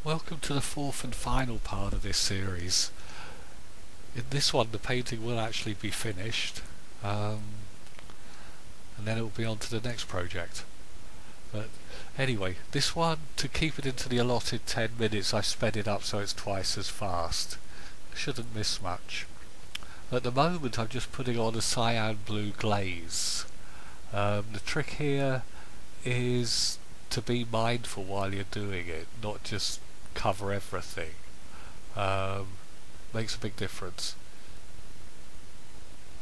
Welcome to the fourth and final part of this series. In this one the painting will actually be finished, and then it will be on to the next project. But anyway, this one, to keep it into the allotted 10 minutes, I sped it up so it's twice as fast. Shouldn't miss much. At the moment I'm just putting on a cyan blue glaze. The trick here is to be mindful while you're doing it, not just cover everything. Makes a big difference.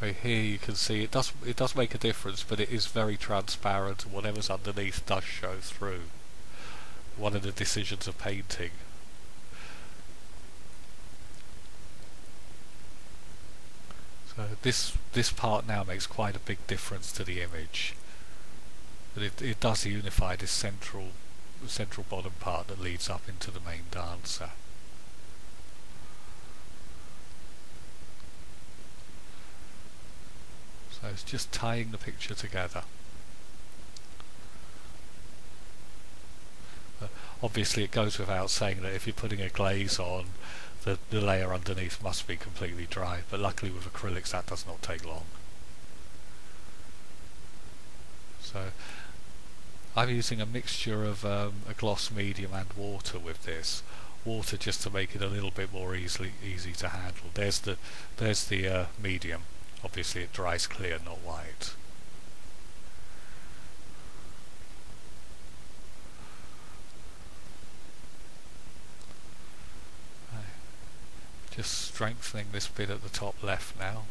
Right here you can see it does make a difference, but it is very transparent and whatever's underneath does show through. One of the decisions of painting. So this part now makes quite a big difference to the image. But it does unify this central bottom part that leads up into the main dancer. So it's just tying the picture together. Obviously it goes without saying that if you're putting a glaze on, the layer underneath must be completely dry, but luckily with acrylics that does not take long. So I'm using a mixture of a gloss medium and water with this. Water just to make it a little bit more easy to handle. There's the medium. Obviously it dries clear, not white. Just strengthening this bit at the top left now.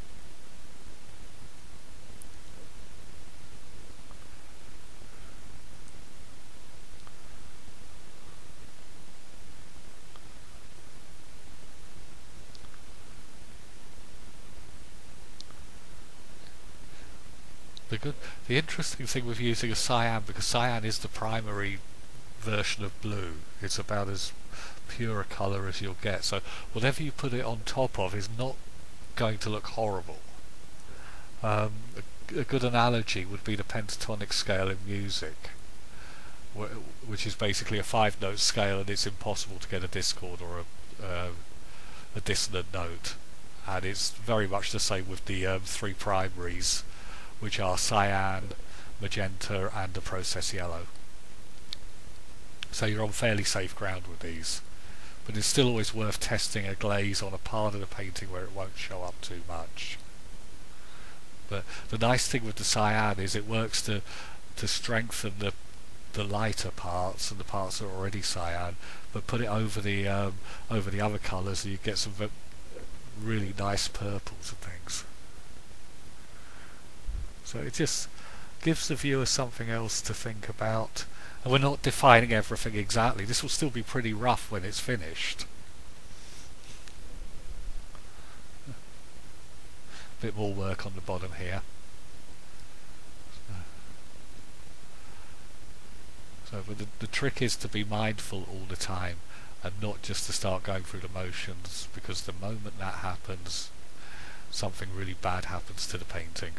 The interesting thing with using a cyan, because cyan is the primary version of blue, it's about as pure a colour as you'll get, so whatever you put it on top of is not going to look horrible. A good analogy would be the pentatonic scale in music, which is basically a 5-note scale, and it's impossible to get a discord or a dissonant note, and it's very much the same with the 3 primaries, which are cyan, magenta and the process yellow. So you're on fairly safe ground with these, but it's still always worth testing a glaze on a part of the painting where it won't show up too much. But the nice thing with the cyan is it works to strengthen the lighter parts and the parts that are already cyan, but put it over the other colours and you get some really nice purples and things. So it just gives the viewer something else to think about. And we're not defining everything exactly. This will still be pretty rough when it's finished. A bit more work on the bottom here. But the trick is to be mindful all the time and not just to start going through the motions, because the moment that happens, something really bad happens to the painting.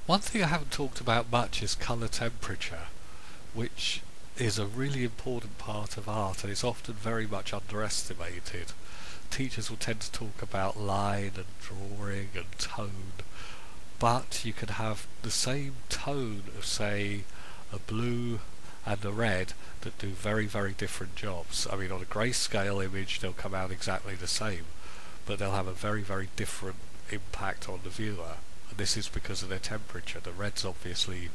One thing I haven't talked about much is colour temperature, which is a really important part of art and it's often very much underestimated. Teachers will tend to talk about line and drawing and tone, but you can have the same tone of, say, a blue and a red that do very, very different jobs. I mean, on a grayscale image they'll come out exactly the same, but they'll have a very, very different impact on the viewer. And this is because of their temperature. The reds obviously,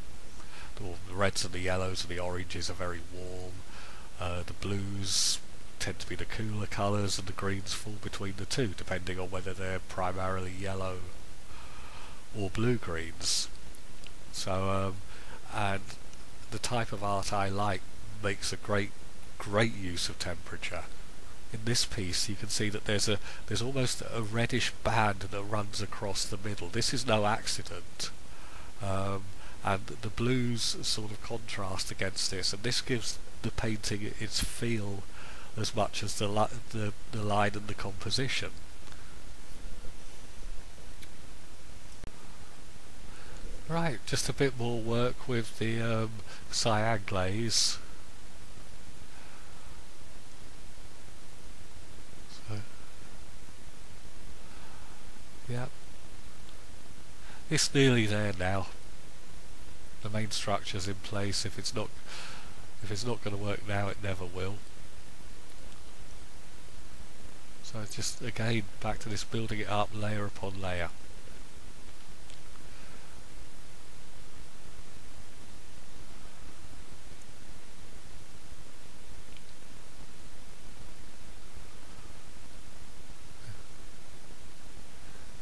the reds and the yellows and the oranges are very warm. The blues tend to be the cooler colours and the greens fall between the two, depending on whether they're primarily yellow or blue greens. So, and the type of art I like makes a great use of temperature. In this piece you can see that there's almost a reddish band that runs across the middle. This is no accident, and the blues sort of contrast against this, and this gives the painting its feel as much as the line and the composition. Right, just a bit more work with the cyan glaze. Yep. It's nearly there now. The main structure's in place. If it's not going to work now, it never will. So it's just again back to this building it up layer upon layer.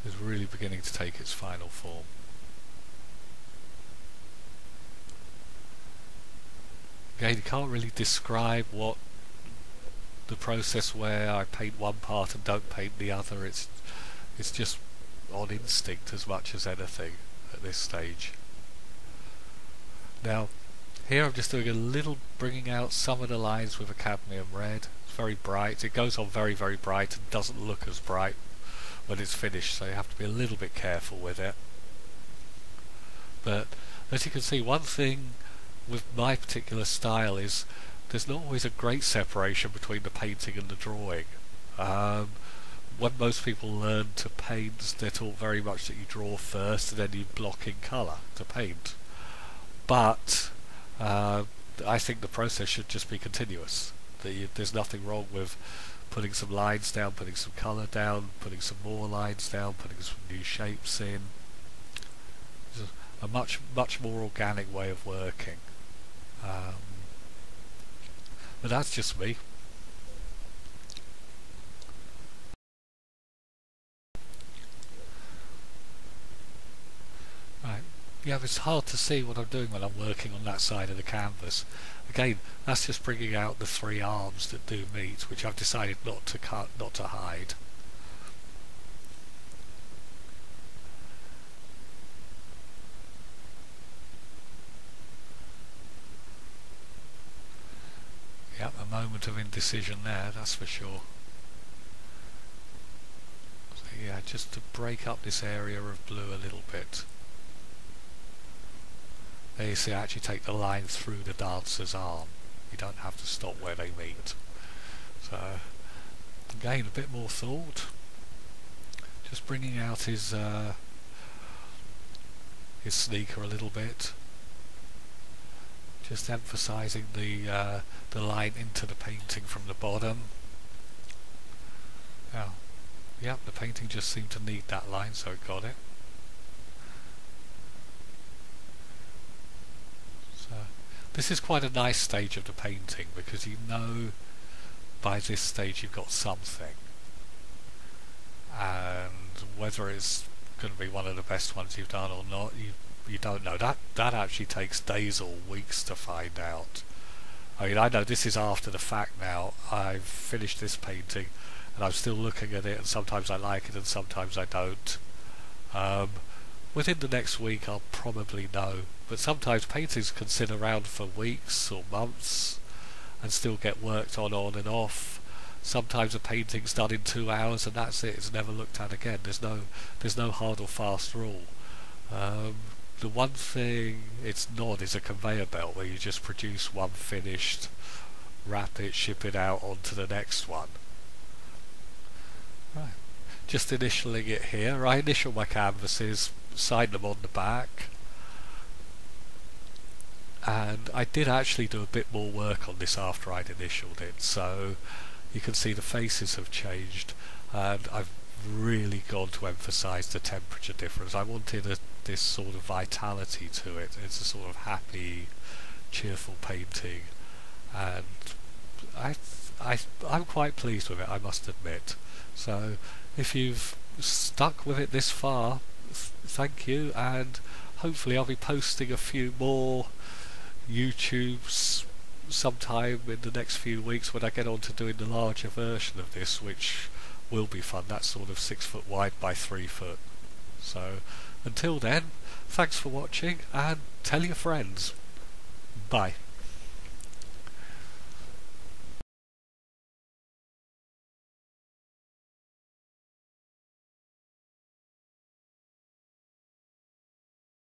It's really beginning to take its final form. Again, you can't really describe what the process where I paint one part and don't paint the other. It's just on instinct as much as anything at this stage. Now, here I'm just doing a little, bringing out some of the lines with a cadmium red. It's very bright. It goes on very, very bright and doesn't look as bright when it's finished, so you have to be a little bit careful with it. But as you can see, one thing with my particular style is there's not always a great separation between the painting and the drawing. When most people learn to paint, they're taught very much that you draw first and then you block in colour to paint. But I think the process should just be continuous. There's nothing wrong with putting some lines down, putting some colour down, putting some more lines down, putting some new shapes in. It's a much more organic way of working. But that's just me. Right. Yeah, it's hard to see what I'm doing when I'm working on that side of the canvas. Again, that's just bringing out the three arms that do meet, which I've decided not to cut, not to hide. Yep, a moment of indecision there, that's for sure. So yeah, just to break up this area of blue a little bit. There you see I actually take the line through the dancer's arm. You don't have to stop where they meet. So, again, a bit more thought. Just bringing out his sneaker a little bit. Just emphasising the line into the painting from the bottom. Now, yep, the painting just seemed to need that line, so it got it. So, this is quite a nice stage of the painting because you know by this stage you've got something, and whether it's going to be one of the best ones you've done or not, you don't know. That actually takes days or weeks to find out. I mean, I know this is after the fact now. I've finished this painting and I'm still looking at it, and sometimes I like it and sometimes I don't. Within the next week I'll probably know, but sometimes paintings can sit around for weeks or months and still get worked on and off. Sometimes a painting's done in 2 hours and that's it, it's never looked at again. There's no hard or fast rule. The one thing it's not is a conveyor belt where you just produce one finished, wrap it, ship it out onto the next one. Right. Just initialing it here. I initial my canvases, sign them on the back, and I did actually do a bit more work on this after I'd initialed it, so you can see the faces have changed, and I've really gone to emphasise the temperature difference. I wanted this sort of vitality to it. It's a sort of happy, cheerful painting, and I'm quite pleased with it, I must admit. So if you've stuck with it this far, thank you, and hopefully I'll be posting a few more YouTubes sometime in the next few weeks when I get on to doing the larger version of this, which will be fun. That's sort of 6 foot wide by 3 foot. So until then, thanks for watching and tell your friends. Bye.